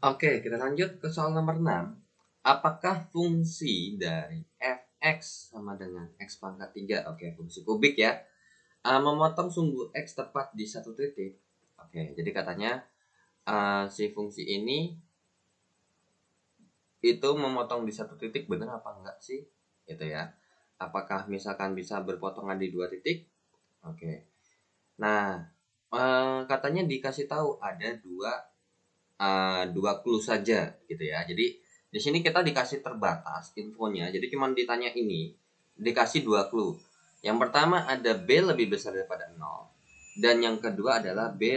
Oke, kita lanjut ke soal nomor 6. Apakah fungsi dari fx sama dengan x pangkat 3? Oke, fungsi kubik ya. Memotong sumbu x tepat di satu titik. Oke, jadi katanya si fungsi ini itu memotong di satu titik, benar apa enggak sih? Itu ya. Apakah misalkan bisa berpotongan di dua titik? Oke. Nah, katanya dikasih tahu ada dua clue saja gitu ya. Jadi di sini kita dikasih terbatas infonya. Jadi cuma ditanya ini, dikasih dua clue. Yang pertama ada B lebih besar daripada 0. Dan yang kedua adalah B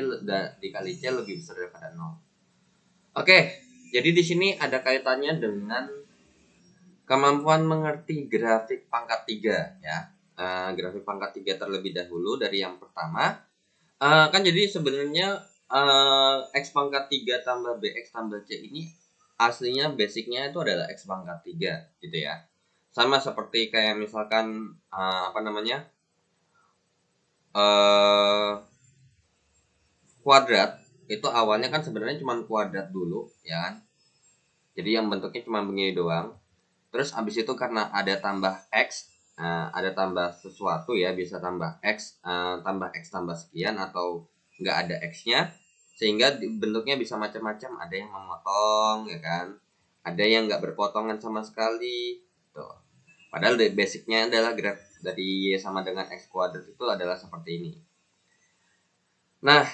dikali C lebih besar daripada 0. Oke, jadi di sini ada kaitannya dengan kemampuan mengerti grafik pangkat 3 ya. Grafik pangkat 3 terlebih dahulu dari yang pertama. Kan jadi sebenarnya x pangkat 3 tambah bx tambah c ini aslinya basicnya itu adalah x pangkat 3 gitu ya. Sama seperti kayak misalkan kuadrat itu awalnya kan sebenarnya cuma kuadrat dulu ya kan. Jadi yang bentuknya cuma begini doang. Terus abis itu karena ada tambah x, ada tambah sesuatu ya, bisa tambah x, tambah sekian atau nggak ada x-nya, sehingga bentuknya bisa macam-macam. Ada yang memotong ya kan, ada yang nggak berpotongan sama sekali. Tuh. Padahal basicnya adalah graf dari y sama dengan x kuadrat itu adalah seperti ini. Nah,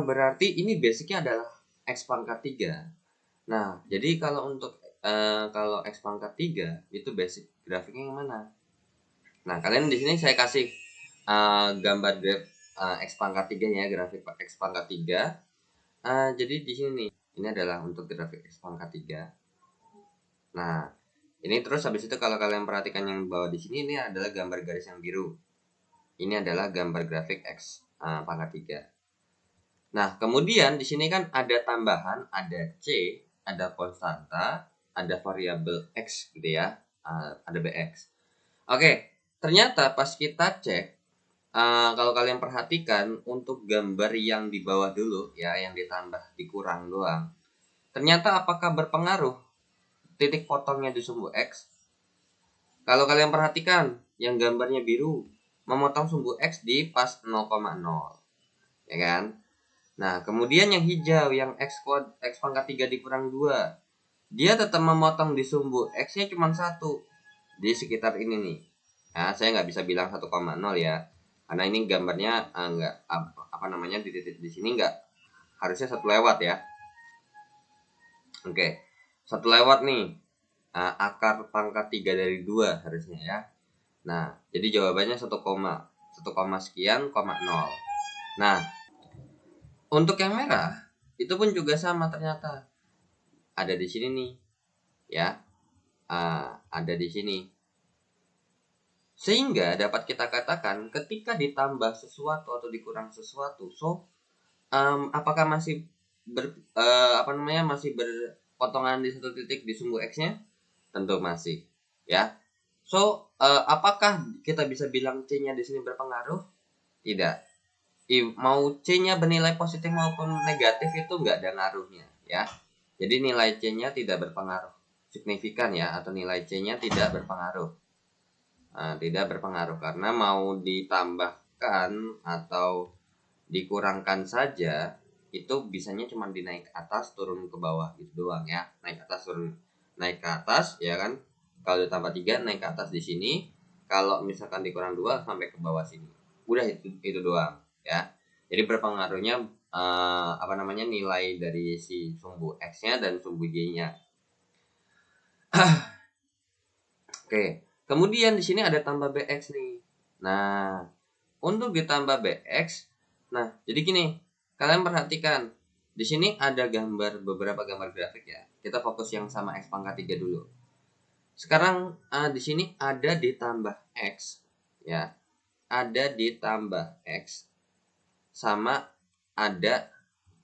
berarti ini basicnya adalah x pangkat 3. Nah, jadi kalau x pangkat 3 itu basic grafiknya yang mana? Nah, kalian di sini saya kasih gambar graf x pangkat 3 ya, grafik x pangkat 3. Jadi di sini nih, ini adalah untuk grafik x pangkat 3. Nah, ini terus habis itu kalau kalian perhatikan yang bawah di sini, ini adalah gambar garis yang biru. Ini adalah gambar grafik x pangkat 3. Nah, kemudian di sini kan ada tambahan, ada C, ada konstanta, ada variabel X gitu ya, ada BX. Oke, ternyata pas kita cek, kalau kalian perhatikan untuk gambar yang di bawah dulu ya, yang ditambah dikurang doang. Ternyata apakah berpengaruh titik potongnya di sumbu X? Kalau kalian perhatikan yang gambarnya biru, memotong sumbu X di pas 0,0. Ya kan? Nah, kemudian yang hijau, yang x pangkat 3 dikurang 2, dia tetap memotong di sumbu x-nya cuma 1 di sekitar ini nih. Nah, saya nggak bisa bilang 1,0 ya, karena ini gambarnya nggak di titik di sini nggak harusnya 1 lewat ya. Oke, 1 lewat nih, akar pangkat 3 dari 2 harusnya ya. Nah, jadi jawabannya 1 sekian, 0. Nah, untuk yang merah itu pun juga sama ternyata. Ada di sini nih. Ya. Ada di sini. Sehingga dapat kita katakan ketika ditambah sesuatu atau dikurang sesuatu, apakah masih masih berpotongan di satu titik di sumbu x-nya? Tentu masih, ya. Apakah kita bisa bilang c-nya di sini berpengaruh? Tidak. Mau c-nya bernilai positif maupun negatif itu nggak ada ngaruhnya, ya. Jadi nilai c-nya tidak berpengaruh signifikan ya, atau nilai c-nya tidak berpengaruh. Tidak berpengaruh karena mau ditambahkan atau dikurangkan saja itu bisanya cuma dinaik ke atas turun ke bawah gitu doang ya. Naik atas turun, naik ke atas ya kan. Kalau ditambah 3 naik ke atas di sini. Kalau misalkan dikurang 2 sampai ke bawah sini. Udah itu doang ya. Jadi berpengaruhnya nilai dari si sumbu x-nya dan sumbu y-nya. Oke. Kemudian di sini ada tambah bx nih. Nah, untuk ditambah bx, nah jadi gini, kalian perhatikan di sini ada beberapa gambar grafik ya. Kita fokus yang sama x pangkat 3 dulu. Sekarang di sini ada ditambah x ya. Ada ditambah x sama ada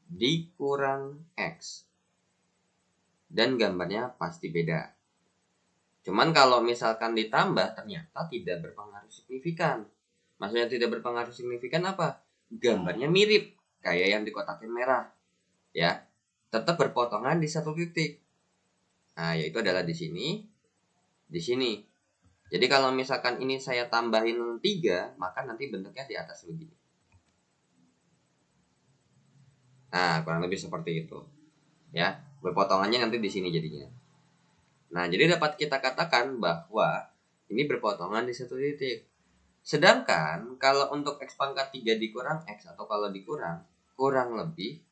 dikurang x. Dan gambarnya pasti beda. Cuman kalau misalkan ditambah ternyata tidak berpengaruh signifikan. Maksudnya tidak berpengaruh signifikan apa? Gambarnya mirip kayak yang dikotakin merah. Ya. tetap berpotongan di satu titik. Nah, yaitu adalah di sini, di sini. Jadi kalau misalkan ini saya tambahin 3, maka nanti bentuknya di atas begini. Nah, kurang lebih seperti itu. Ya, berpotongannya nanti di sini jadinya. Nah, jadi dapat kita katakan bahwa ini berpotongan di satu titik. Sedangkan kalau untuk X pangkat 3 dikurang X atau kalau dikurang, kurang lebih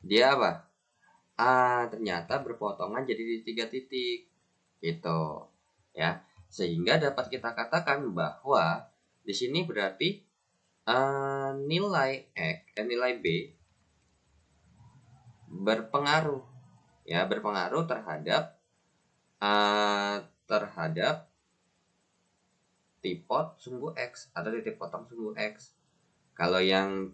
dia apa? Ternyata berpotongan jadi di 3 titik. Gitu. Ya. Sehingga dapat kita katakan bahwa di sini berarti nilai X dan nilai B berpengaruh, ya, berpengaruh terhadap tipot sumbu X atau titik potong sumbu X. Kalau yang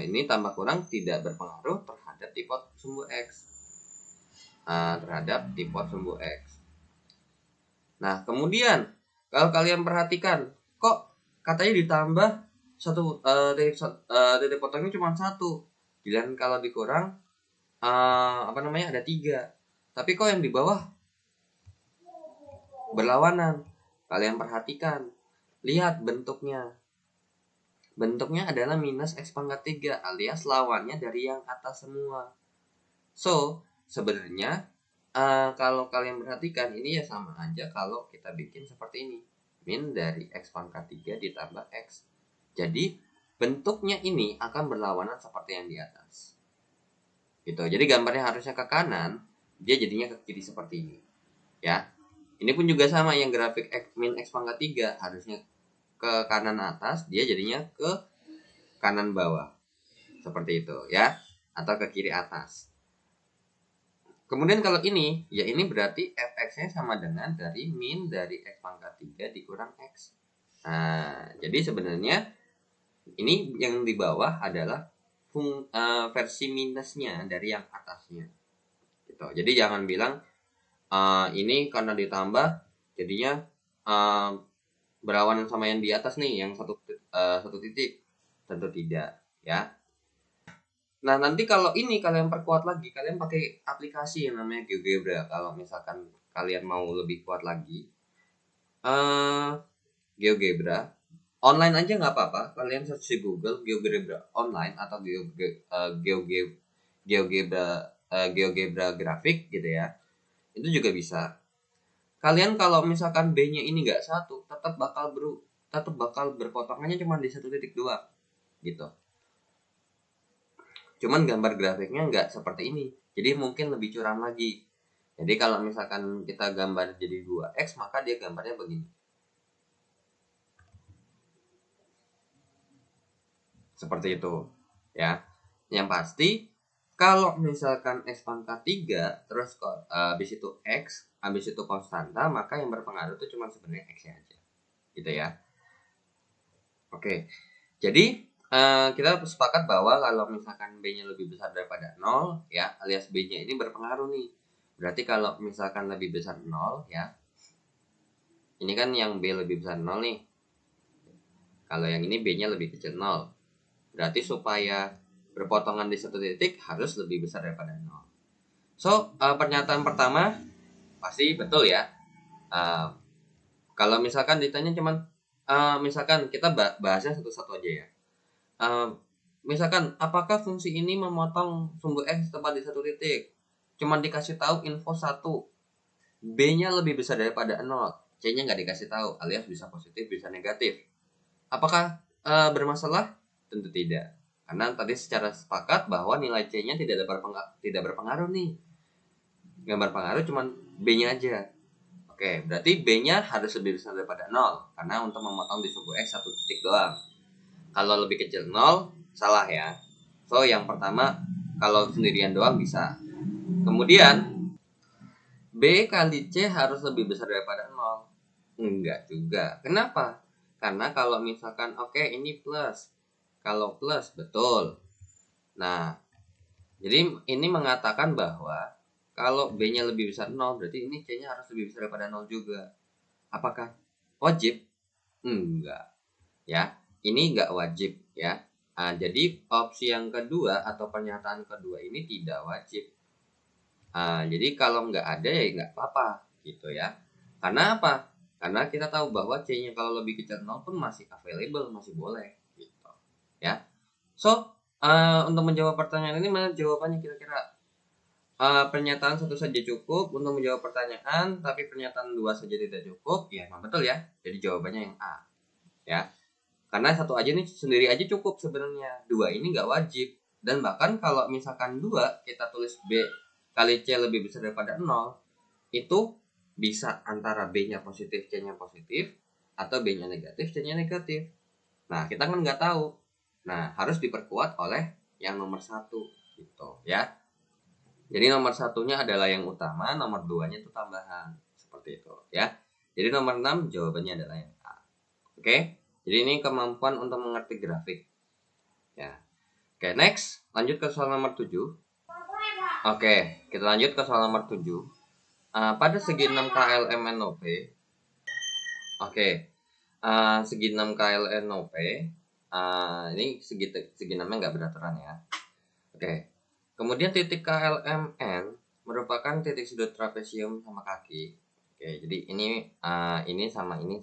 ini tambah kurang tidak berpengaruh terhadap tipot sumbu X. Terhadap tipot sumbu X. Nah, kemudian kalau kalian perhatikan, kok katanya ditambah titik potongnya cuma 1. Dan kalau dikurang ada 3. Tapi kok yang di bawah berlawanan? Kalian perhatikan, lihat bentuknya. Bentuknya adalah minus X pangkat 3 alias lawannya dari yang atas semua. So, sebenarnya kalau kalian perhatikan ini ya sama aja kalau kita bikin seperti ini. Min dari X pangkat 3 ditambah X. Jadi, bentuknya ini akan berlawanan seperti yang di atas. Gitu. Jadi gambarnya harusnya ke kanan, dia jadinya ke kiri seperti ini. Ya. Ini pun juga sama, yang grafik min X pangkat 3 harusnya ke kanan atas, dia jadinya ke kanan bawah. Seperti itu ya, atau ke kiri atas. Kemudian kalau ini, ya ini berarti fx-nya sama dengan dari min dari X pangkat 3 dikurang X. Nah, jadi sebenarnya ini yang di bawah adalah versi minusnya dari yang atasnya. Gitu. Jadi jangan bilang ini karena ditambah jadinya berlawanan sama yang di atas nih, yang satu titik. Tentu tidak, ya. Nah, nanti kalau ini kalian perkuat lagi, kalian pakai aplikasi yang namanya GeoGebra. Kalau misalkan kalian mau lebih kuat lagi, GeoGebra online aja nggak apa-apa. Kalian search di Google GeoGebra online atau GeoGebra grafik gitu ya. Itu juga bisa. Kalian kalau misalkan B-nya ini nggak 1, tetap bakal berpotongannya cuma di 1 titik doang, gitu. Cuman gambar grafiknya nggak seperti ini, jadi mungkin lebih curam lagi. Jadi kalau misalkan kita gambar jadi 2x, maka dia gambarnya begini. Seperti itu, ya. Yang pasti kalau misalkan X pangkat 3 terus habis itu X, habis itu konstanta, maka yang berpengaruh itu cuma sebenarnya X-nya aja. Gitu ya. Oke. Jadi kita sepakat bahwa kalau misalkan B-nya lebih besar daripada 0, ya, alias B-nya ini berpengaruh nih. Berarti kalau misalkan lebih besar 0, ya. Ini kan yang B lebih besar 0 nih. Kalau yang ini B-nya lebih kecil 0. Berarti supaya berpotongan di 1 titik harus lebih besar daripada 0. So, pernyataan pertama pasti betul ya. Kalau misalkan ditanya cuman misalkan kita bahasnya satu-satu aja ya. Misalkan apakah fungsi ini memotong sumbu X tepat di 1 titik? Cuman dikasih tahu info 1. B-nya lebih besar daripada 0. C-nya nggak dikasih tahu, alias bisa positif, bisa negatif. Apakah bermasalah? Tentu tidak. Karena tadi secara sepakat bahwa nilai C-nya tidak berpengaruh nih. Yang berpengaruh cuman B-nya aja. Oke, berarti B-nya harus lebih besar daripada 0. Karena untuk memotong di sumbu X 1 titik doang. Kalau lebih kecil 0, salah ya. So, yang pertama, kalau sendirian doang bisa. Kemudian, B kali C harus lebih besar daripada 0. Enggak juga. Kenapa? Karena kalau misalkan, ini plus. Kalau plus, betul. Nah, jadi ini mengatakan bahwa kalau B-nya lebih besar 0, berarti ini C-nya harus lebih besar daripada 0 juga. Apakah wajib? Enggak. Ya, ini enggak wajib ya. Jadi opsi yang kedua atau pernyataan kedua ini tidak wajib. Jadi kalau nggak ada ya nggak apa-apa gitu ya. Karena apa? Karena kita tahu bahwa C-nya kalau lebih kecil 0 pun masih available, masih boleh gitu ya. So, untuk menjawab pertanyaan ini mana jawabannya kira-kira? Pernyataan satu saja cukup untuk menjawab pertanyaan, tapi pernyataan dua saja tidak cukup. Ya, memang betul ya. Jadi jawabannya yang A. Ya. Karena satu aja nih sendiri aja cukup sebenarnya. Dua ini nggak wajib. Dan bahkan kalau misalkan dua kita tulis B kali C lebih besar daripada 0, itu bisa antara B-nya positif, C-nya positif, atau B-nya negatif, C-nya negatif. Nah, kita kan nggak tahu. Nah, harus diperkuat oleh yang nomor satu gitu ya. Jadi nomor satunya adalah yang utama, nomor duanya itu tambahan. Seperti itu ya. Jadi nomor 6 jawabannya adalah yang A. Oke. Jadi ini kemampuan untuk mengerti grafik. Ya. Oke, next. Lanjut ke soal nomor 7. Oke, kita lanjut ke soal nomor 7. Pada segi 6 KLMNOP. Oke. Segi 6 KLNOP. Ini segi 6-nya nggak beraturan ya. Oke. Kemudian titik KLMN merupakan titik sudut trapesium sama kaki. Oke, jadi ini sama nih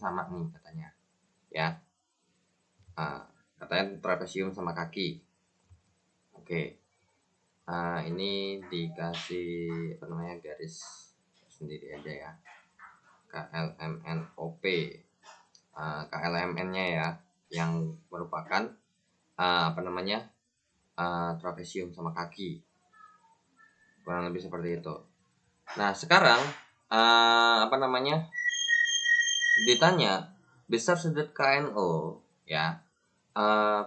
katanya. Ya. Katanya trapesium sama kaki. Oke. Ini dikasih garis sendiri aja ya. KLMNOP. KLMN-nya ya yang merupakan trapesium sama kaki, kurang lebih seperti itu. Nah sekarang ditanya besar sudut KNO ya,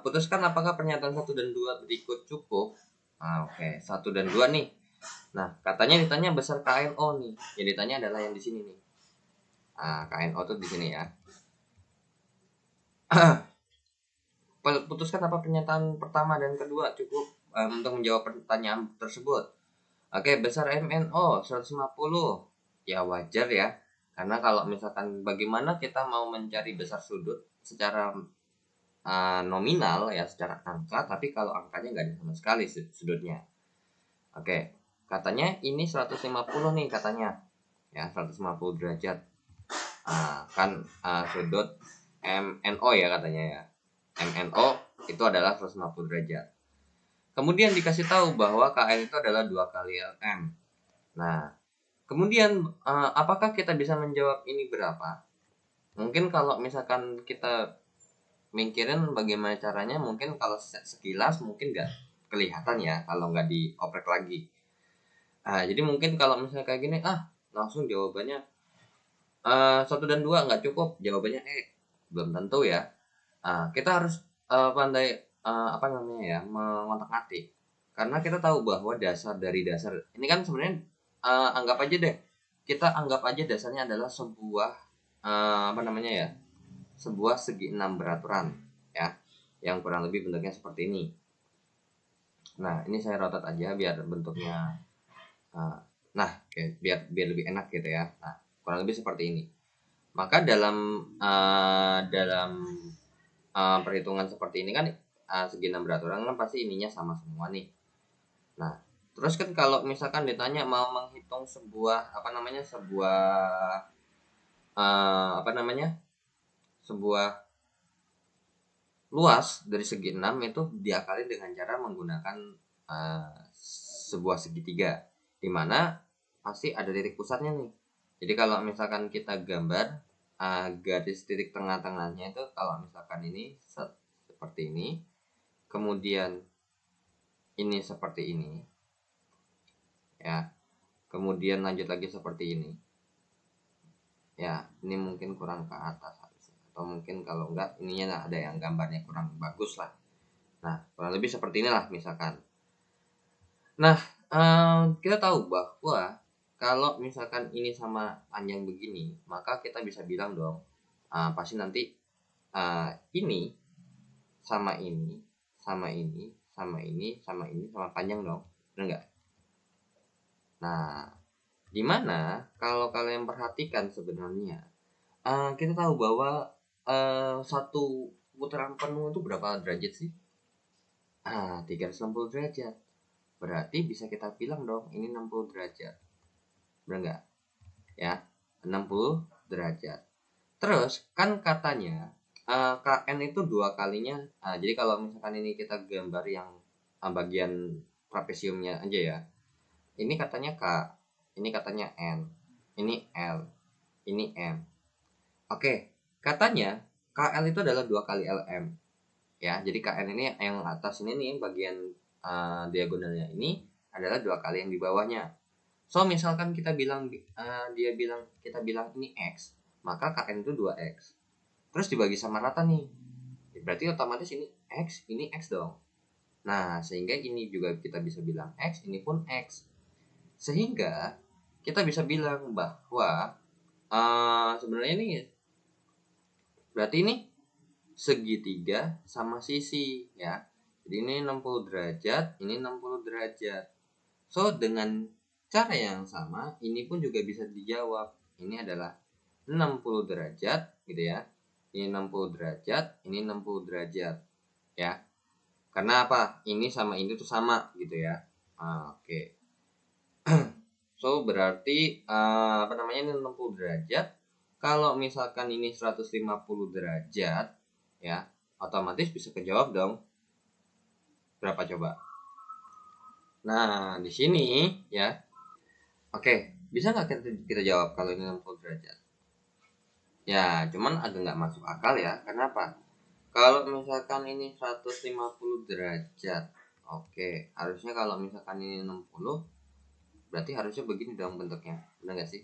putuskan apakah pernyataan 1 dan 2 berikut cukup. Oke, 1 dan 2 nih. Nah katanya ditanya besar KNO nih, yang ditanya adalah yang di sini nih. KNO tuh di sini ya. Putuskan apa pernyataan pertama dan kedua cukup untuk menjawab pertanyaan tersebut. Oke, besar MNO 150. Ya wajar ya. Karena kalau misalkan bagaimana kita mau mencari besar sudut secara nominal ya, secara angka, tapi kalau angkanya nggak ada sama sekali sudutnya. Oke, katanya ini 150 nih katanya. Ya, 150 derajat. Sudut MNO ya katanya ya. MNO itu adalah 150 derajat. Kemudian dikasih tahu bahwa KN itu adalah 2 kali LM. Nah, kemudian apakah kita bisa menjawab ini berapa? Mungkin kalau misalkan kita mikirin bagaimana caranya, mungkin kalau sekilas mungkin nggak kelihatan ya kalau nggak dioprek lagi. Jadi mungkin kalau misalnya kayak gini, langsung jawabannya 1 dan 2 nggak cukup, jawabannya belum tentu ya. Kita harus pandai mengotak-atik, karena kita tahu bahwa dasar ini kan sebenarnya kita anggap aja dasarnya adalah sebuah sebuah segi 6 beraturan ya, yang kurang lebih bentuknya seperti ini. Nah ini saya rotat aja biar bentuknya biar lebih enak gitu ya. Nah kurang lebih seperti ini. Maka dalam perhitungan seperti ini kan segi 6 beraturan kan pasti ininya sama semua nih. Nah, terus kan kalau misalkan ditanya mau menghitung sebuah sebuah luas dari segi 6 itu diakali dengan cara menggunakan sebuah segitiga, di mana pasti ada titik pusatnya nih. Jadi kalau misalkan kita gambar garis titik tengah-tengahnya itu, kalau misalkan ini seperti ini, kemudian ini seperti ini ya, kemudian lanjut lagi seperti ini ya, ini mungkin kurang ke atas atau mungkin kalau enggak ininya ada yang gambarnya kurang bagus lah. Nah kurang lebih seperti inilah misalkan. Nah kita tahu bahwa kalau misalkan ini sama panjang begini, maka kita bisa bilang dong pasti nanti ini sama ini sama ini sama ini sama ini sama panjang dong, benar nggak? Nah dimana kalau kalian perhatikan sebenarnya kita tahu bahwa satu putaran penuh itu berapa derajat sih? 360 derajat. Berarti bisa kita bilang dong ini 60 derajat. Benar nggak? Ya, 60 derajat. Terus kan katanya KN itu 2 kalinya. Jadi kalau misalkan ini kita gambar yang bagian trapesiumnya aja ya. Ini katanya K, ini katanya N, ini L, ini M. Oke, katanya KL itu adalah 2 kali LM. Ya, jadi KN ini yang atas ini nih bagian diagonalnya ini adalah 2 kali yang di bawahnya. So misalkan kita bilang kita bilang ini X, maka KN itu 2X. Terus dibagi sama rata nih. Berarti otomatis ini X dong. Nah, sehingga ini juga kita bisa bilang X, ini pun X. Sehingga kita bisa bilang bahwa sebenarnya ini berarti ini segitiga sama sisi ya. Jadi ini 60 derajat, ini 60 derajat. So dengan cara yang sama ini pun juga bisa dijawab. Ini adalah 60 derajat gitu ya. Ini 60 derajat, ini 60 derajat ya. Karena apa? Ini sama ini tuh sama gitu ya. Oke. So berarti ini 60 derajat. Kalau misalkan ini 150 derajat ya, otomatis bisa kejawab dong. Berapa coba? Nah, di sini ya. Oke, bisa nggak kita jawab kalau ini 60 derajat? Ya, cuman agak nggak masuk akal ya. Kenapa? Kalau misalkan ini 150 derajat. Oke, harusnya kalau misalkan ini 60, berarti harusnya begini dong bentuknya. Benar nggak sih?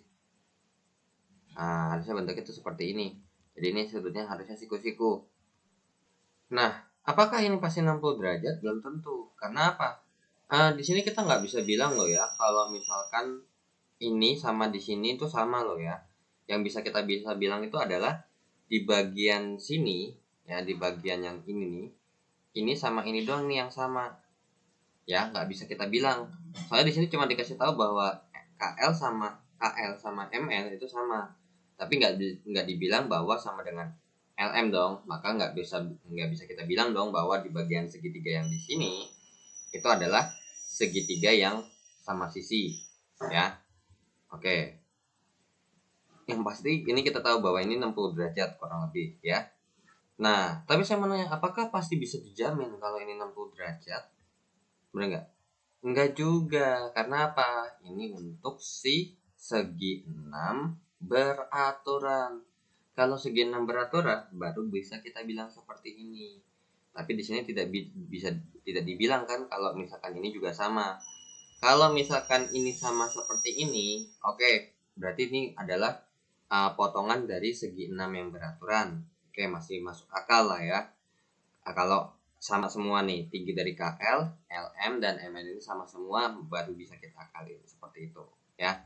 Nah, harusnya bentuknya itu seperti ini. Jadi ini sudutnya harusnya siku-siku. Nah, apakah ini pasti 60 derajat? Belum tentu. Karena apa? Di sini kita nggak bisa bilang loh ya, kalau misalkan ini sama di sini itu sama loh ya. Yang bisa bilang itu adalah di bagian sini, ya di bagian yang ini nih, ini sama ini doang nih yang sama. Ya, nggak bisa kita bilang. Soalnya di sini cuma dikasih tahu bahwa KL sama ML itu sama. Tapi nggak dibilang bahwa sama dengan LM dong. Maka nggak bisa kita bilang dong bahwa di bagian segitiga yang di sini itu adalah segitiga yang sama sisi ya. Oke, yang pasti ini kita tahu bahwa ini 60 derajat kurang lebih ya. Nah, tapi saya mau nanya, apakah pasti bisa dijamin kalau ini 60 derajat? Bener nggak? Enggak juga, karena apa? Ini untuk si segi 6 beraturan. Kalau segi 6 beraturan baru bisa kita bilang seperti ini. Tapi di sini tidak dibilang kan kalau misalkan ini juga sama. Kalau misalkan ini sama seperti ini, oke, berarti ini adalah potongan dari segi 6 yang beraturan. Oke, masih masuk akal lah ya. Kalau sama semua nih, tinggi dari KL, LM, dan MN ini sama semua, baru bisa kita akalin seperti itu ya.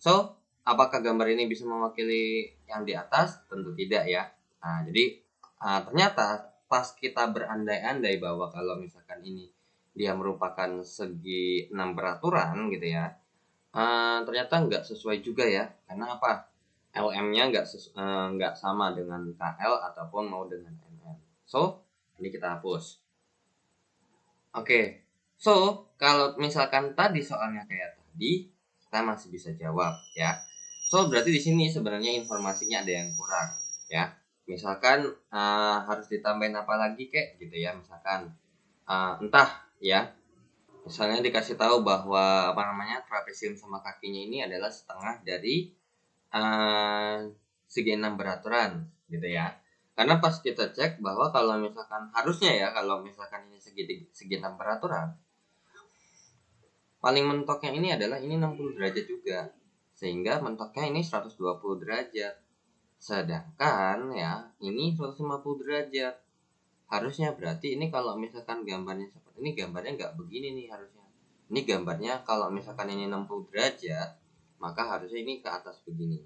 So, apakah gambar ini bisa mewakili yang di atas? Tentu tidak ya. Nah, jadi ternyata pas kita berandai-andai bahwa kalau misalkan ini dia merupakan segi 6 beraturan gitu ya, ternyata nggak sesuai juga ya. Karena apa? LM-nya nggak sama dengan KL ataupun mau dengan MM. So, ini kita hapus. Oke, so kalau misalkan tadi soalnya kayak tadi, kita masih bisa jawab ya. So berarti di sini sebenarnya informasinya ada yang kurang ya. Misalkan harus ditambahin apa lagi kek gitu ya. Misalkan entah ya. Misalnya dikasih tahu bahwa trapesium sama kakinya ini adalah setengah dari segi 6 beraturan gitu ya. Karena pas kita cek bahwa kalau misalkan harusnya ya, kalau misalkan ini segi 6 beraturan, paling mentoknya ini adalah ini 60 derajat juga. Sehingga mentoknya ini 120 derajat. Sedangkan ya, ini 150 derajat. Harusnya berarti ini kalau misalkan gambarnya seperti ini, gambarnya nggak begini nih harusnya. Ini gambarnya kalau misalkan ini 60 derajat, maka harusnya ini ke atas begini.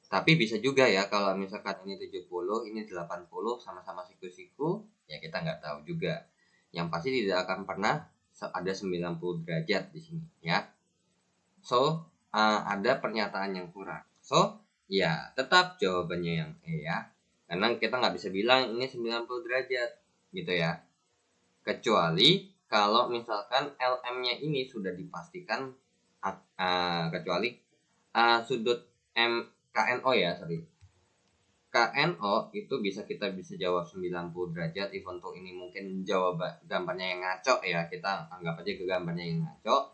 Tapi bisa juga ya kalau misalkan ini 70, ini 80 sama-sama siku-siku, ya kita nggak tahu juga. Yang pasti tidak akan pernah ada 90 derajat di sini ya. So, ada pernyataan yang kurang. So, ya tetap jawabannya yang E ya. Karena kita nggak bisa bilang ini 90 derajat gitu ya. Kecuali kalau misalkan LM-nya ini sudah dipastikan, kecuali sudut KNO ya, sorry. KNO itu kita bisa jawab 90 derajat. If untuk ini mungkin gambarnya yang ngaco ya, kita anggap aja ke gambarnya yang ngaco.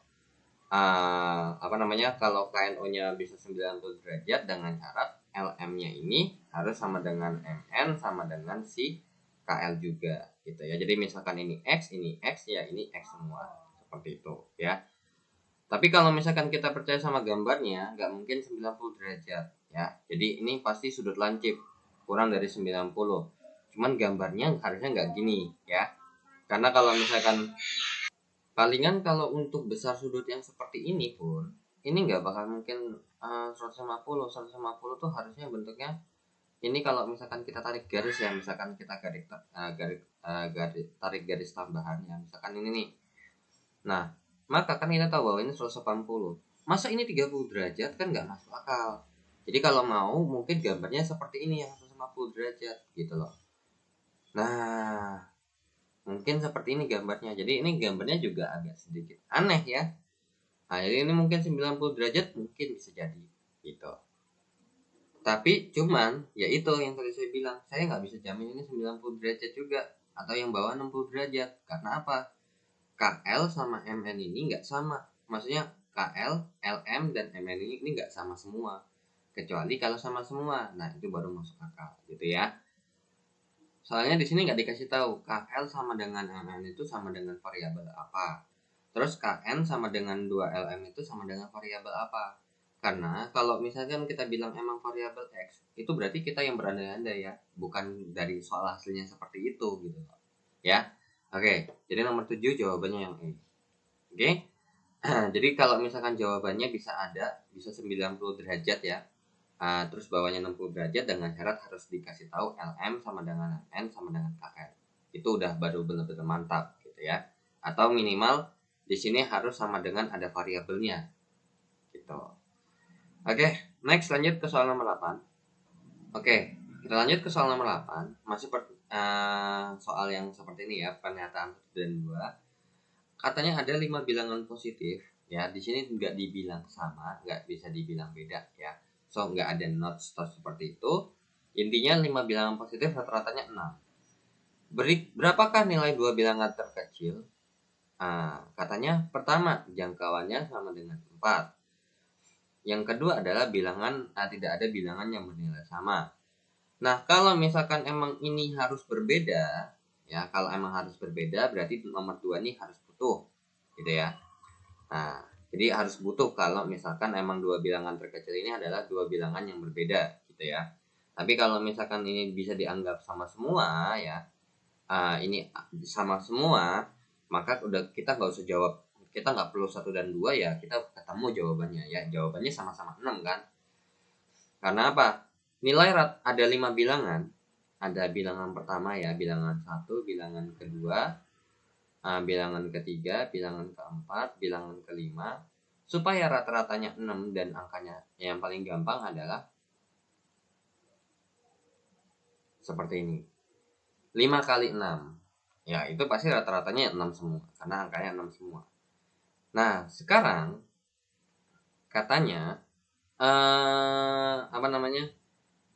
Kalau KNO-nya bisa 90 derajat dengan syarat LM-nya ini harus sama dengan MN sama dengan si KL juga gitu ya. Jadi misalkan ini X ya, ini X semua seperti itu ya. Tapi kalau misalkan kita percaya sama gambarnya, nggak mungkin 90 derajat ya. Jadi ini pasti sudut lancip kurang dari 90. Cuman gambarnya harusnya nggak gini ya. Karena kalau misalkan palingan kalau untuk besar sudut yang seperti ini pun, ini nggak bakal mungkin 150 tuh harusnya bentuknya ini. Kalau misalkan kita tarik garis ya, misalkan kita tarik garis tambahan ya, misalkan ini nih. Nah, maka kan kita tahu bahwa ini 180. Masa ini 30 derajat, kan nggak masuk akal. Jadi kalau mau mungkin gambarnya seperti ini yang 150 derajat gitu loh. Nah, mungkin seperti ini gambarnya. Jadi ini gambarnya juga agak sedikit aneh ya. Nah, jadi ini mungkin 90 derajat mungkin bisa jadi gitu. Tapi cuman ya itu yang tadi saya bilang, saya nggak bisa jamin ini 90 derajat juga atau yang bawah 60 derajat. Karena apa? KL sama MN ini nggak sama. Maksudnya KL, LM, dan MN ini nggak sama semua. Kecuali kalau sama semua. Nah, itu baru masuk akal gitu ya. Soalnya di sini nggak dikasih tahu KL sama dengan MN itu sama dengan variabel apa. Terus KN sama dengan 2LM itu sama dengan variabel apa. Karena kalau misalkan kita bilang emang variabel X, itu berarti kita yang berandai-andai ya, bukan dari soal hasilnya seperti itu gitu. Ya. Oke, jadi nomor 7 jawabannya yang E. Oke. Jadi kalau misalkan jawabannya bisa 90 derajat ya. Terus bawahnya 60 derajat dengan syarat harus dikasih tahu LM sama dengan N sama dengan KL. Itu udah baru benar-benar mantap gitu ya. Atau minimal di sini harus sama dengan ada variabelnya. Gitu. Oke, next lanjut ke soal nomor 8. Oke, kita lanjut ke soal nomor 8. Masih soal yang seperti ini ya, pernyataan 1 dan 2. Katanya ada 5 bilangan positif ya. Di sini nggak dibilang sama, nggak bisa dibilang beda ya. So nggak ada not seperti itu. Intinya 5 bilangan positif rata-ratanya 6. Berapakah nilai 2 bilangan terkecil? Katanya pertama jangkauannya sama dengan 4. Yang kedua adalah tidak ada bilangan yang bernilai sama. Nah, kalau misalkan emang ini harus berbeda, ya, kalau emang harus berbeda berarti nomor 2 ini harus butuh, gitu ya. Nah, jadi harus butuh kalau misalkan emang 2 bilangan terkecil ini adalah 2 bilangan yang berbeda, gitu ya. Tapi kalau misalkan ini bisa dianggap sama semua, ya, ini sama semua, maka udah kita nggak usah jawab. Kita nggak perlu 1 dan 2 ya, kita ketemu jawabannya ya. Jawabannya sama-sama 6 kan. Karena apa? Nilai ada 5 bilangan. Ada bilangan pertama ya, bilangan 1, bilangan kedua, bilangan ketiga, bilangan keempat, bilangan kelima. Supaya rata-ratanya 6 dan angkanya yang paling gampang adalah seperti ini. 5 kali 6. Ya, itu pasti rata-ratanya 6 semua. Karena angkanya 6 semua. Nah, sekarang katanya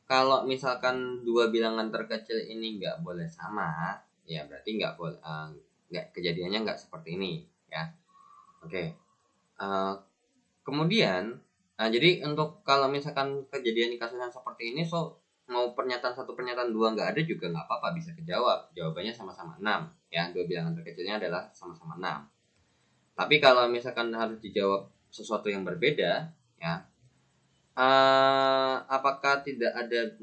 kalau misalkan 2 bilangan terkecil ini nggak boleh sama, ya berarti kejadiannya nggak seperti ini ya. Oke. Kemudian jadi untuk kalau misalkan kejadian kasusnya seperti ini, so mau pernyataan 1 pernyataan 2 nggak ada juga nggak apa-apa, bisa kejawab. Jawabannya sama-sama 6 ya. 2 bilangan terkecilnya adalah sama-sama 6. Tapi kalau misalkan harus dijawab sesuatu yang berbeda ya, apakah tidak ada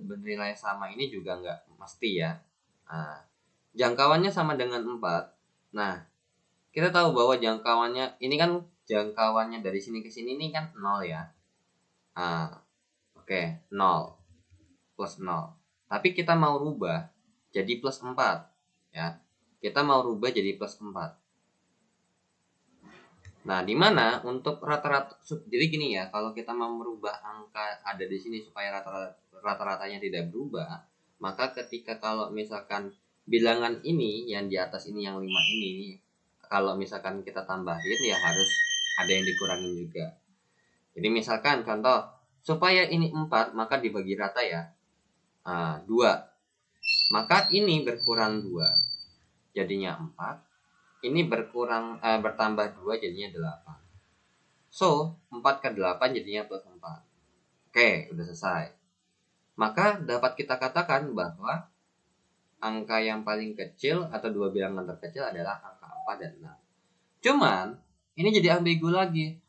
bernilai sama ini juga nggak mesti ya. Jangkauannya sama dengan 4. Nah, kita tahu bahwa jangkauannya ini kan jangkauannya dari sini ke sini ini kan 0 ya. Oke, 0 plus 0. Tapi kita mau rubah jadi plus 4 ya. Kita mau rubah jadi plus 4. Nah, di mana untuk rata-rata, jadi gini ya, kalau kita mau merubah angka ada di sini supaya rata-ratanya tidak berubah, maka ketika kalau misalkan bilangan ini yang di atas ini yang 5 ini, kalau misalkan kita tambahin ya harus ada yang dikurangin juga. Jadi misalkan contoh, supaya ini 4 maka dibagi rata ya, 2. Maka ini berkurang 2 jadinya 4. Ini bertambah 2 jadinya 8. So 4 ke 8 jadinya plus 4. Oke, udah selesai. Maka dapat kita katakan bahwa angka yang paling kecil atau dua bilangan terkecil adalah angka 4 dan 6. Cuman ini jadi ambigu lagi.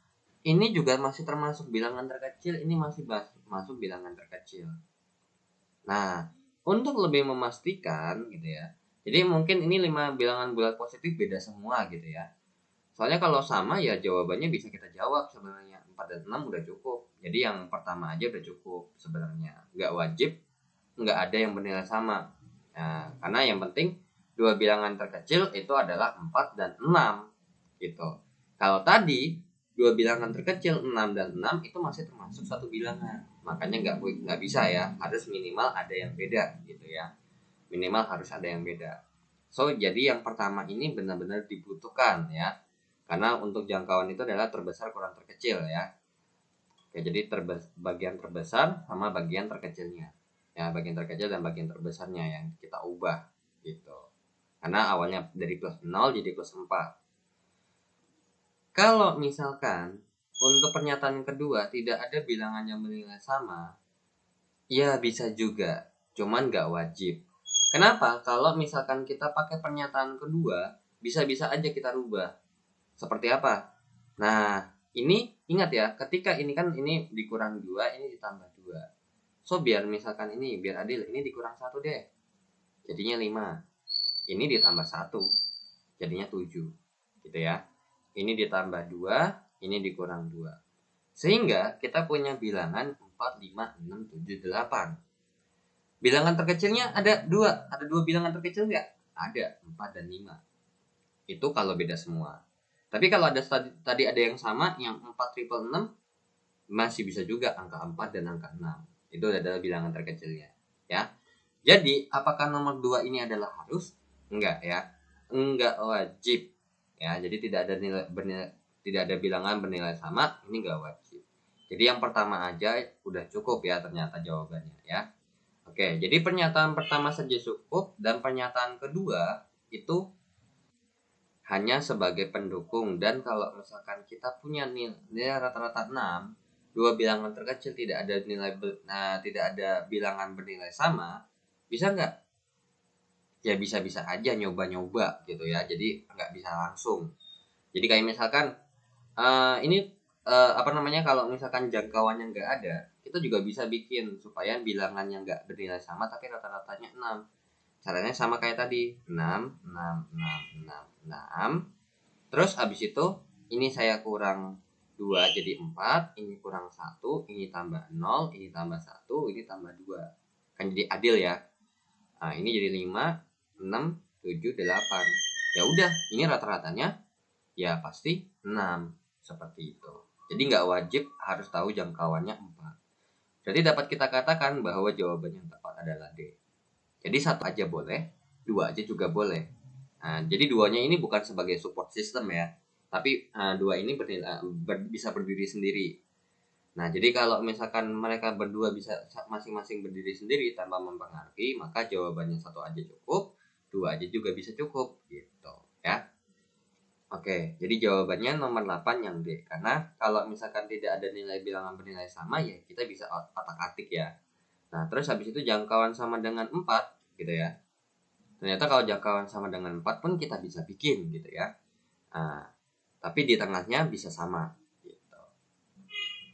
Ini juga masih termasuk bilangan terkecil, ini masih masuk bilangan terkecil. Nah, untuk lebih memastikan gitu ya. Jadi mungkin ini 5 bilangan bulat positif beda semua gitu ya. Soalnya kalau sama ya jawabannya bisa kita jawab sebenarnya. 4 dan 6 udah cukup. Jadi yang pertama aja udah cukup sebenarnya. Nggak wajib, nggak ada yang bernilai sama. Nah, karena yang penting dua bilangan terkecil itu adalah 4 dan 6 gitu. Kalau tadi dua bilangan terkecil 6 dan 6 itu masih termasuk satu bilangan. Makanya nggak bisa ya, harus minimal ada yang beda gitu ya. Minimal harus ada yang beda. So, jadi yang pertama ini benar-benar dibutuhkan ya. Karena untuk jangkauan itu adalah terbesar kurang terkecil ya. Oke, jadi bagian terbesar sama bagian terkecilnya. Ya, bagian terkecil dan bagian terbesarnya yang kita ubah gitu. Karena awalnya dari plus 0 jadi plus 4. Kalau misalkan untuk pernyataan kedua tidak ada bilangan yang bernilai sama, ya bisa juga, cuman nggak wajib. Kenapa? Kalau misalkan kita pakai pernyataan kedua, bisa-bisa aja kita rubah. Seperti apa? Nah, ini ingat ya, ketika ini kan ini dikurang 2, ini ditambah 2. So, biar misalkan ini, biar adil, ini dikurang 1 deh. Jadinya 5. Ini ditambah 1, jadinya 7. Gitu ya. Ini ditambah 2, ini dikurang 2. Sehingga kita punya bilangan 4, 5, 6, 7, 8. Bilangan terkecilnya ada 2. Ada 2 bilangan terkecil nggak? Ada, 4 dan 5. Itu kalau beda semua. Tapi kalau ada tadi ada yang sama, yang 4 triple 6, masih bisa juga angka 4 dan angka 6. Itu adalah bilangan terkecilnya. Ya. Jadi, apakah nomor 2 ini adalah harus? Enggak ya. Enggak wajib. Ya, jadi tidak ada bilangan bernilai sama, ini enggak wajib. Jadi yang pertama aja udah cukup ya ternyata jawabannya ya. Oke, jadi pernyataan pertama saja cukup dan pernyataan kedua itu hanya sebagai pendukung. Dan kalau misalkan kita punya nilai rata-rata 6, dua bilangan terkecil tidak ada bilangan bernilai sama, bisa nggak? Ya bisa-bisa aja nyoba-nyoba gitu ya, jadi nggak bisa langsung. Jadi kayak misalkan ini kalau misalkan jangkauannya nggak ada, kita juga bisa bikin supaya bilangannya nggak bernilai sama tapi rata-ratanya 6. Caranya sama kayak tadi, 6, 6, 6, 6, 6. Terus habis itu ini saya kurang 2 jadi 4, ini kurang 1, ini tambah 0, ini tambah 1, ini tambah 2. Kan jadi adil ya. Nah, ini jadi 5, 6, 7, 8. Ya udah, ini rata-ratanya ya pasti 6. Seperti itu. Jadi nggak wajib harus tahu jangkauannya 4. Jadi dapat kita katakan bahwa jawabannya yang tepat adalah D. Jadi satu aja boleh, dua aja juga boleh. Nah, jadi duanya ini bukan sebagai support system ya, tapi dua ini bisa berdiri sendiri. Nah, jadi kalau misalkan mereka berdua bisa masing-masing berdiri sendiri tanpa mempengaruhi, maka jawabannya satu aja cukup, dua aja juga bisa cukup, gitu ya. Oke, jadi jawabannya nomor 8 yang D. Karena kalau misalkan tidak ada nilai bilangan bernilai sama, ya kita bisa otak-atik ya. Nah, terus habis itu jangkauan sama dengan 4, gitu ya. Ternyata kalau jangkauan sama dengan 4 pun kita bisa bikin, gitu ya. Nah, tapi di tengahnya bisa sama.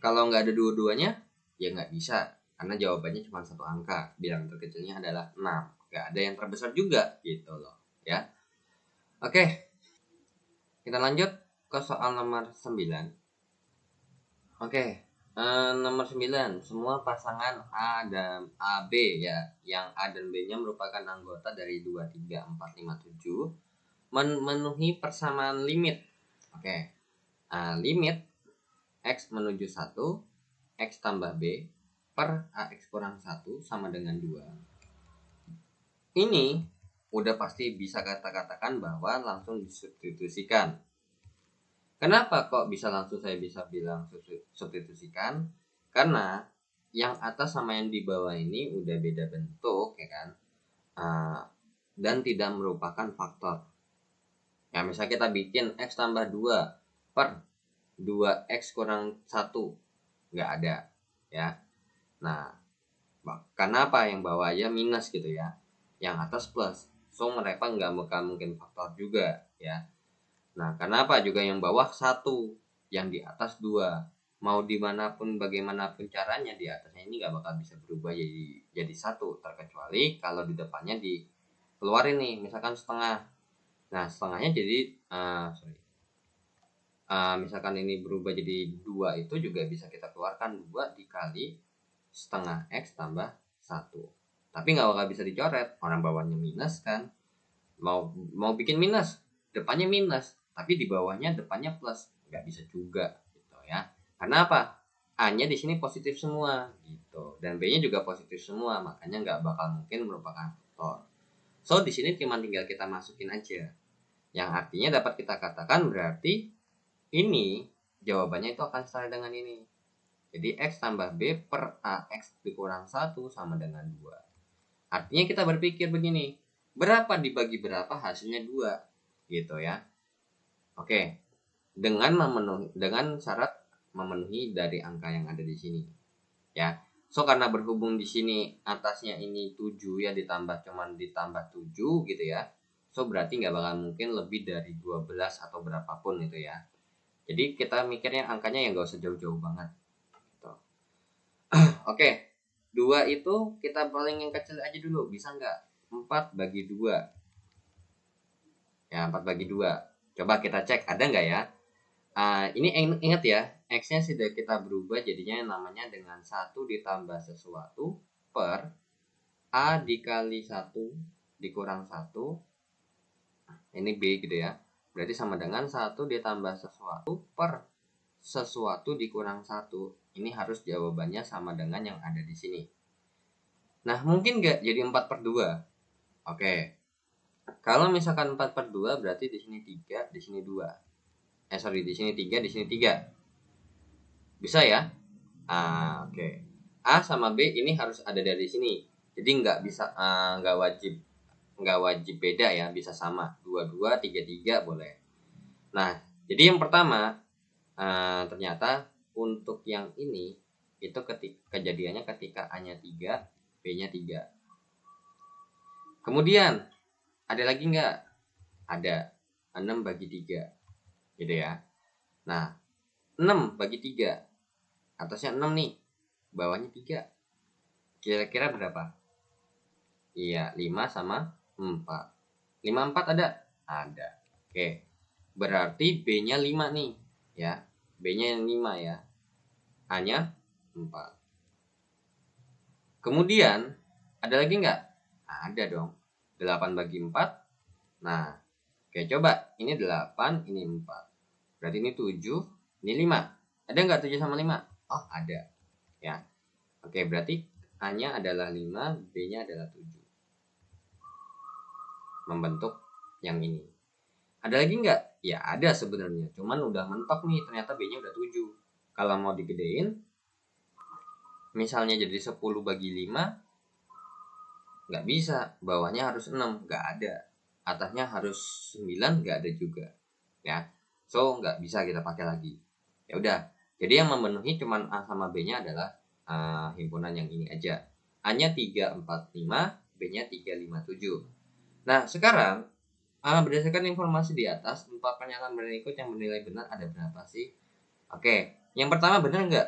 Kalau nggak ada dua-duanya, ya nggak bisa. Karena jawabannya cuma satu angka. Bilangan terkecilnya adalah 6. Nggak ada yang terbesar juga, gitu loh. Ya. Oke. Kita lanjut ke soal nomor 9. Oke. Nomor 9. Semua pasangan A dan AB ya. Yang A dan B-nya merupakan anggota dari 2, 3, 4, 5, 7. Memenuhi persamaan limit. Oke. Limit X menuju 1, X tambah B per AX kurang 1 sama dengan 2. Ini udah pasti bisa katakan bahwa langsung disubstitusikan. Kenapa kok bisa langsung saya bisa bilang substitusikan? Karena yang atas sama yang di bawah ini udah beda bentuk, ya kan? Dan tidak merupakan faktor. Ya, misalnya kita bikin X tambah 2 per 2X kurang 1. Nggak ada, ya. Nah, karena apa? Yang bawah aja minus gitu ya. Yang atas plus. So, mereka nggak bakal mungkin faktor juga, ya. Nah, kenapa juga yang bawah 1, yang di atas 2. Mau dimanapun, bagaimanapun caranya, di atasnya ini nggak bakal bisa berubah jadi 1. Terkecuali kalau di depannya dikeluarin nih, misalkan setengah. Nah, setengahnya jadi, misalkan ini berubah jadi 2, itu juga bisa kita keluarkan 2 dikali setengah X tambah 1. Tapi nggak bakal bisa dicoret, orang bawahnya minus kan. Mau bikin minus, depannya minus, tapi di bawahnya depannya plus, nggak bisa juga gitu ya. Karena apa? A-nya di sini positif semua gitu, dan B-nya juga positif semua, makanya nggak bakal mungkin merupakan faktor. So di sini cuma tinggal kita masukin aja, yang artinya dapat kita katakan berarti ini jawabannya itu akan sama dengan ini. Jadi X tambah B per AX dikurang 1 sama dengan 2. Artinya kita berpikir begini, berapa dibagi berapa hasilnya 2 gitu ya. Oke, dengan syarat memenuhi dari angka yang ada di sini ya. So karena berhubung di sini atasnya ini 7 ya, ditambah 7 gitu ya. So berarti nggak bakal mungkin lebih dari 12 atau berapapun itu ya. Jadi kita mikirnya angkanya yang nggak usah jauh-jauh banget gitu. Oke, 2 itu kita paling yang kecil aja dulu, bisa nggak? 4 bagi 2. Ya, 4 bagi 2. Coba kita cek, ada nggak ya? Ini ingat ya, X-nya sudah kita berubah jadinya namanya dengan 1 ditambah sesuatu per A dikali 1 dikurang 1. Ini B gitu ya. Berarti sama dengan 1 ditambah sesuatu per sesuatu dikurang 1. Ini harus jawabannya sama dengan yang ada di sini. Nah, mungkin nggak jadi 4 per 2? Oke. Kalau misalkan 4 per 2 berarti di sini 3, di sini 2. Di sini 3, di sini 3. Bisa ya? Oke. A sama B ini harus ada dari sini. Jadi nggak bisa, nggak wajib beda ya, bisa sama. 2, 2, 3, 3 boleh. Nah, jadi yang pertama, ternyata untuk yang ini itu kejadiannya ketika A-nya 3, B-nya 3. Kemudian ada lagi nggak? Ada 6 bagi 3 gitu ya. Nah, 6 bagi 3, atasnya 6 nih, bawahnya 3. Kira-kira berapa? Iya, 5 sama 4. 5, 4 ada? Ada. Oke, berarti B-nya 5 nih ya. B-nya yang 5 ya. A-nya 4. Kemudian ada lagi nggak? Ada dong. 8 bagi 4. Nah, oke, coba. Ini 8, ini 4. Berarti ini 7, ini 5. Ada nggak 7 sama 5? Oh, ada. Ya. Oke, berarti A-nya adalah 5, B-nya adalah 7. Membentuk yang ini. Ada lagi nggak? Ya ada sebenarnya. Cuman udah mentok nih, ternyata B-nya udah 7. Kalau mau digedein, misalnya jadi 10 bagi 5, nggak bisa. Bawahnya harus 6, nggak ada. Atasnya harus 9, nggak ada juga. Ya, so nggak bisa kita pakai lagi. Ya udah. Jadi yang memenuhi cuman A sama B-nya adalah himpunan yang ini aja. A-nya 3, 4, 5, B-nya 3, 5, 7. Nah, sekarang berdasarkan informasi di atas, 4 pernyataan berikut yang bernilai benar ada berapa sih? Oke, yang pertama benar nggak?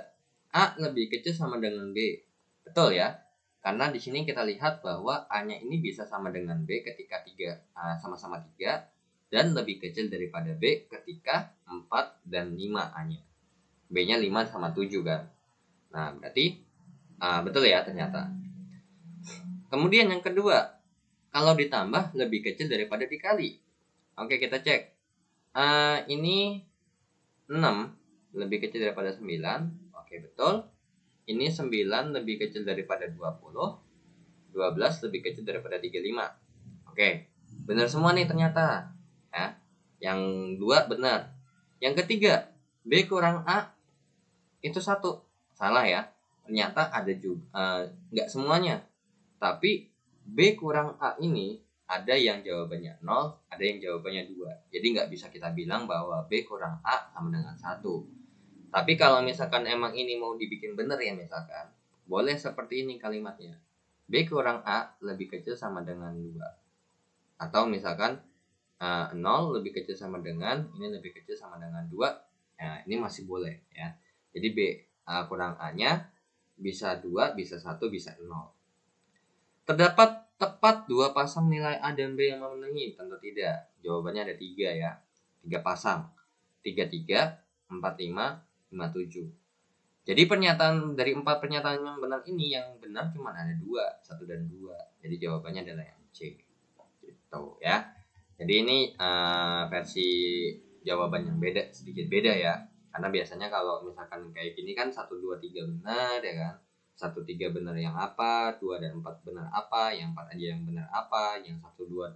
A lebih kecil sama dengan B. Betul ya? Karena di sini kita lihat bahwa A-nya ini bisa sama dengan B ketika 3 sama-sama 3 dan lebih kecil daripada B ketika 4 dan 5 A-nya. B-nya 5 sama 7 kan? Nah, berarti betul ya ternyata. Kemudian yang kedua, kalau ditambah lebih kecil daripada dikali. Oke, kita cek. Ini 6 lebih kecil daripada 9. Oke, betul. Ini 9 lebih kecil daripada 20. 12 lebih kecil daripada 35. Oke. Benar semua nih ternyata. Ya. Yang 2 benar. Yang ketiga, B kurang A itu 1. Salah ya. Ternyata ada juga nggak semuanya. Tapi B kurang A ini ada yang jawabannya 0, ada yang jawabannya 2. Jadi nggak bisa kita bilang bahwa B kurang A sama dengan 1. Tapi kalau misalkan emang ini mau dibikin benar ya misalkan, boleh seperti ini kalimatnya. B kurang A lebih kecil sama dengan 2. Atau misalkan 0 lebih kecil sama dengan, ini lebih kecil sama dengan 2. Nah, ini masih boleh ya. Jadi B kurang A-nya bisa 2, bisa 1, bisa 0. Terdapat tepat 2 pasang nilai A dan B yang memenuhi? Tentu tidak. Jawabannya ada 3 ya. 3 pasang. 33, 45, 57. Jadi pernyataan dari 4 pernyataan yang benar ini, yang benar cuma ada 2, 1 dan 2. Jadi jawabannya adalah yang C. Gitu ya. Jadi ini versi jawaban yang beda, sedikit beda ya. Karena biasanya kalau misalkan kayak gini kan 1, 2, 3 benar ya kan. 1, 3 benar yang apa, 2 dan 4 benar apa, yang 4 aja yang benar apa, yang 1, 2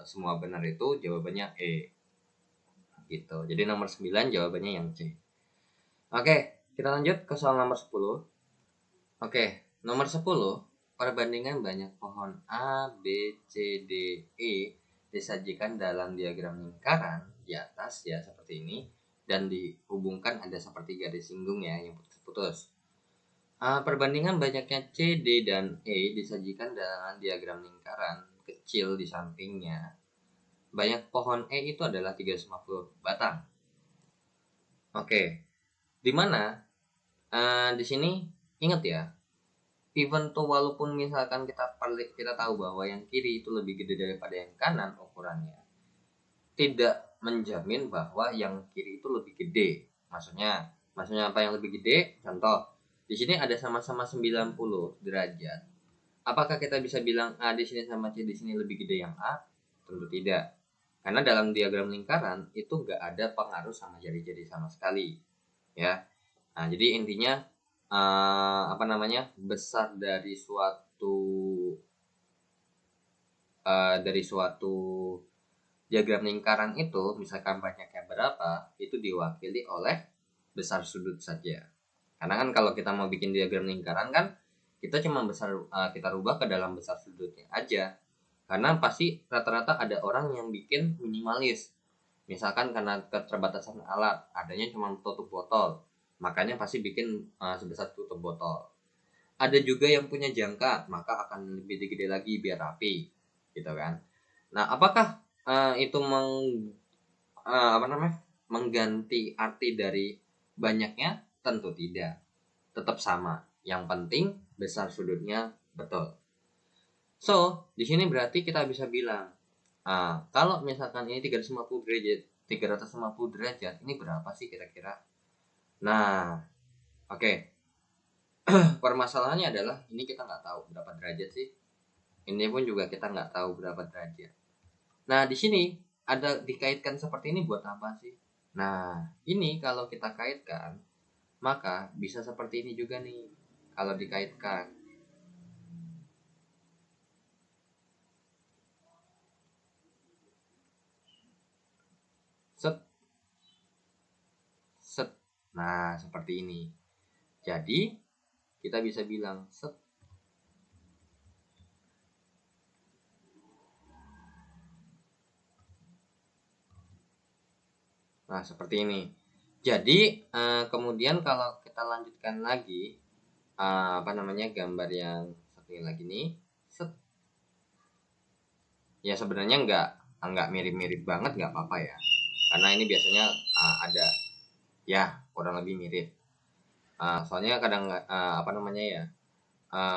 semua benar itu jawabannya E. Gitu. Jadi nomor 9 jawabannya yang C. Oke, kita lanjut ke soal nomor 10. Oke, nomor 10. Perbandingan banyak pohon A, B, C, D, E disajikan dalam diagram lingkaran di atas ya seperti ini, dan dihubungkan ada seperti garis singgung ya yang putus-putus. Perbandingan banyaknya C, D, dan E disajikan dalam diagram lingkaran kecil di sampingnya. Banyak pohon E itu adalah 350 batang. Oke, di mana di sini ingat ya, even tuh walaupun misalkan kita tahu bahwa yang kiri itu lebih gede daripada yang kanan ukurannya, tidak menjamin bahwa yang kiri itu lebih gede. Maksudnya apa yang lebih gede? Contoh, di sini ada sama-sama 90 derajat. Apakah kita bisa bilang A di sini sama C di sini lebih gede yang A? Tentu tidak. Karena dalam diagram lingkaran itu nggak ada pengaruh sama jari-jari sama sekali. Ya. Nah, jadi intinya besar dari suatu diagram lingkaran itu, misalkan banyaknya berapa, itu diwakili oleh besar sudut saja. Karena kan kalau kita mau bikin diagram lingkaran kan kita cuma kita rubah ke dalam besar sudutnya aja. Karena pasti rata-rata ada orang yang bikin minimalis. Misalkan karena keterbatasan alat, adanya cuma tutup botol, makanya pasti bikin sebesar tutup botol. Ada juga yang punya jangka, maka akan lebih gede lagi biar rapi, gitu kan. Nah, apakah itu mengganti arti dari banyaknya? Tentu tidak, tetap sama. Yang penting besar sudutnya betul. So, di sini berarti kita bisa bilang, kalau misalkan ini 350 derajat, ini berapa sih kira-kira? Nah, oke. Permasalahannya adalah ini kita nggak tahu berapa derajat sih. Ini pun juga kita nggak tahu berapa derajat. Nah, di sini ada dikaitkan seperti ini buat apa sih? Nah, ini kalau kita kaitkan, maka bisa seperti ini juga nih kalau dikaitkan. Set. Set. Nah, seperti ini. Jadi, kita bisa bilang set. Nah, seperti ini. Jadi, kemudian kalau kita lanjutkan lagi, gambar yang satu ini lagi nih, set. Ya sebenarnya nggak mirip-mirip banget, nggak apa-apa ya. Karena ini biasanya ada ya kurang lebih mirip. Soalnya kadang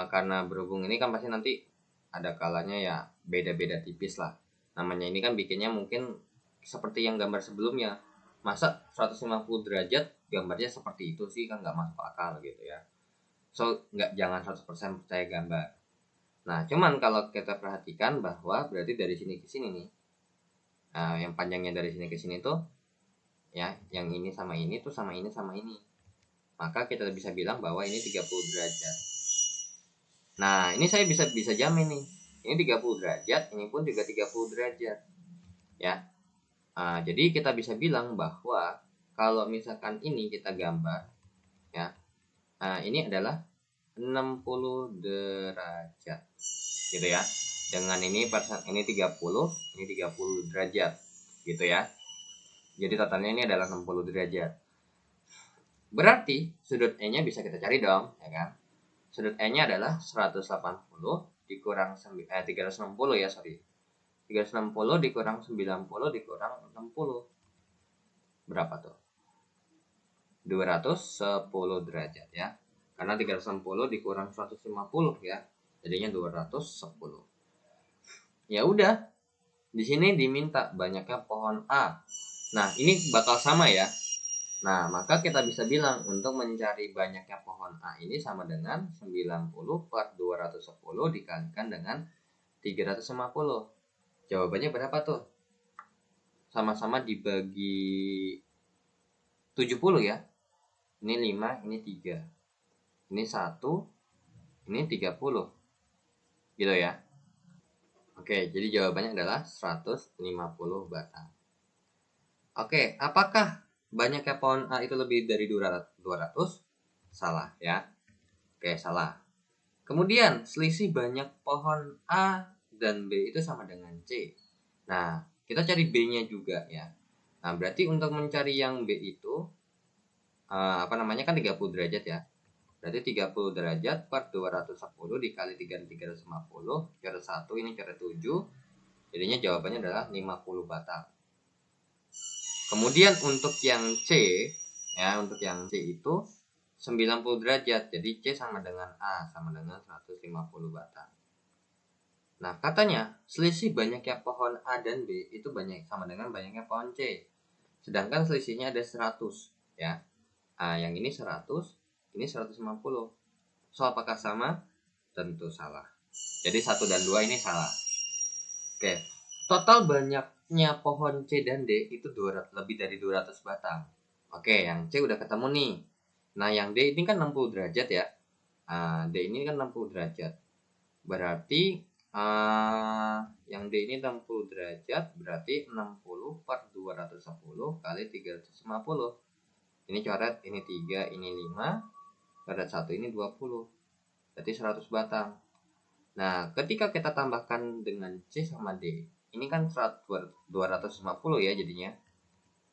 karena berhubung ini kan pasti nanti ada kalanya ya beda-beda tipis lah. Namanya ini kan bikinnya mungkin seperti yang gambar sebelumnya. Masa 150 derajat gambarnya seperti itu sih, kan nggak masuk akal gitu ya. So jangan 100% percaya gambar. Nah, cuman kalau kita perhatikan bahwa berarti dari sini ke sini nih, yang panjangnya dari sini ke sini tuh, ya, yang ini sama ini tuh sama ini sama ini. Maka kita bisa bilang bahwa ini 30 derajat. Nah, ini saya bisa jamin nih. Ini 30 derajat, ini pun juga 30 derajat. Ya. Jadi kita bisa bilang bahwa kalau misalkan ini kita gambar, ya. Ini adalah 60 derajat. Gitu ya. Dengan ini 30, ini 30 derajat. Gitu ya. Jadi totalnya ini adalah 60 derajat. Berarti sudut E-nya bisa kita cari dong, ya kan? Sudut E-nya adalah 180 dikurang 360 ya, sorry. 360 dikurang 90 dikurang 60. Berapa tuh? 210 derajat ya. Karena 360 dikurang 150 ya. Jadinya 210. Ya udah. Di sini diminta banyaknya pohon A. Nah, ini bakal sama ya. Nah, maka kita bisa bilang untuk mencari banyaknya pohon A ini sama dengan 90 per 210 dikalikan dengan 350. Jawabannya berapa tuh? Sama-sama dibagi 70 ya. Ini 5, ini 3. Ini 1, ini 30. Gitu ya. Oke, jadi jawabannya adalah 150 batang. Oke, apakah banyaknya pohon A itu lebih dari 200? Salah ya. Oke, salah. Kemudian selisih banyak pohon A dan B itu sama dengan C. Nah, kita cari B-nya juga ya. Nah, berarti untuk mencari yang B itu kan 30 derajat ya. Berarti 30 derajat per 210 dikali 350 cara 1 ini cara 7. Jadinya jawabannya adalah 50 batang. Kemudian untuk yang C ya, untuk yang C itu 90 derajat. Jadi C sama dengan A sama dengan 150 batang. Nah, katanya selisih banyaknya pohon A dan B itu sama dengan banyaknya pohon C. Sedangkan selisihnya ada 100 ya. Yang ini 100, ini 150. So, apakah sama? Tentu salah. Jadi 1 dan 2 ini salah. Oke. Total banyaknya pohon C dan D itu lebih dari 200 batang. Oke, yang C udah ketemu nih. Nah, yang D ini kan 60 derajat ya. D ini kan 60 derajat. Berarti yang D ini 60 derajat, berarti 60 per 210 kali 350. Ini coret, ini 3, ini 5. Coret 1, ini 20. Berarti 100 batang. Nah, ketika kita tambahkan dengan C sama D, ini kan 250 ya jadinya.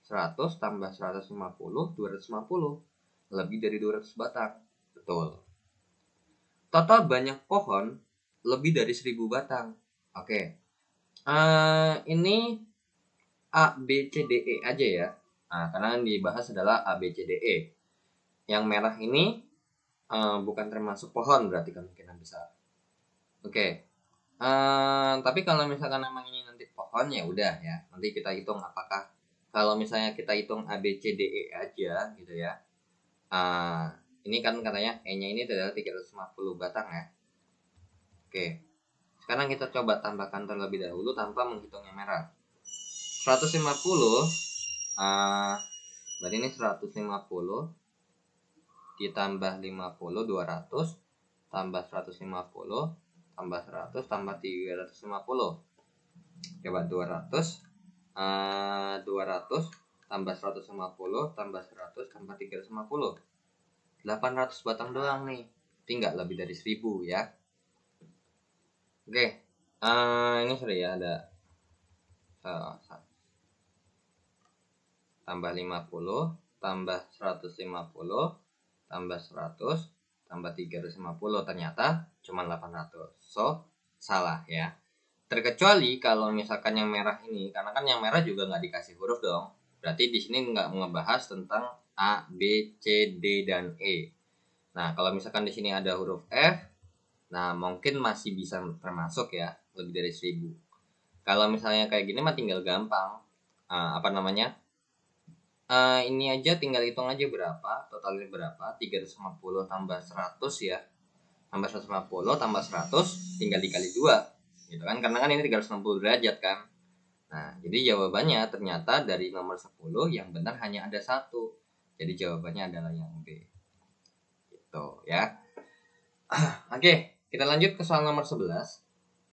100 tambah 150, 250. Lebih dari 200 batang. Betul. Total banyak pohon lebih dari 1000 batang. Oke. Ini A, B, C, D, E aja ya. Karena yang dibahas adalah A, B, C, D, E. Yang merah ini bukan termasuk pohon berarti kemungkinan besar. Oke. Tapi kalau misalkan memang ini nanti pohon ya udah ya. Nanti kita hitung apakah kalau misalnya kita hitung A, B, C, D, E aja gitu ya. Ini kan katanya E-nya ini adalah 350 batang ya. Oke. Sekarang kita coba tambahkan terlebih dahulu tanpa menghitung yang merah. 150 berarti ini 150 ditambah 50, 200 tambah 150 tambah 100 tambah 350. Coba 200 tambah 150 tambah 100 tambah 350. 800 batang doang nih. Tinggal lebih dari 1000 ya. Oke. Ini sudah ya ada tambah 50 tambah 150 tambah 100 tambah 350, ternyata cuma 800. So, salah ya. Terkecuali kalau misalkan yang merah ini, karena kan yang merah juga nggak dikasih huruf dong. Berarti di sini nggak ngebahas tentang A, B, C, D, dan E. Nah, kalau misalkan di sini ada huruf F, nah mungkin masih bisa termasuk ya, lebih dari 1000. Kalau misalnya kayak gini mah tinggal gampang. Ini aja tinggal hitung aja berapa, totalnya berapa, 350 tambah 100 ya. Tambah 150 tambah 100 tinggal dikali 2 gitu kan, karena kan ini 360 derajat kan. Nah, jadi jawabannya ternyata dari nomor 10 yang benar hanya ada 1. Jadi jawabannya adalah yang B. Gitu ya. Oke, kita lanjut ke soal nomor 11.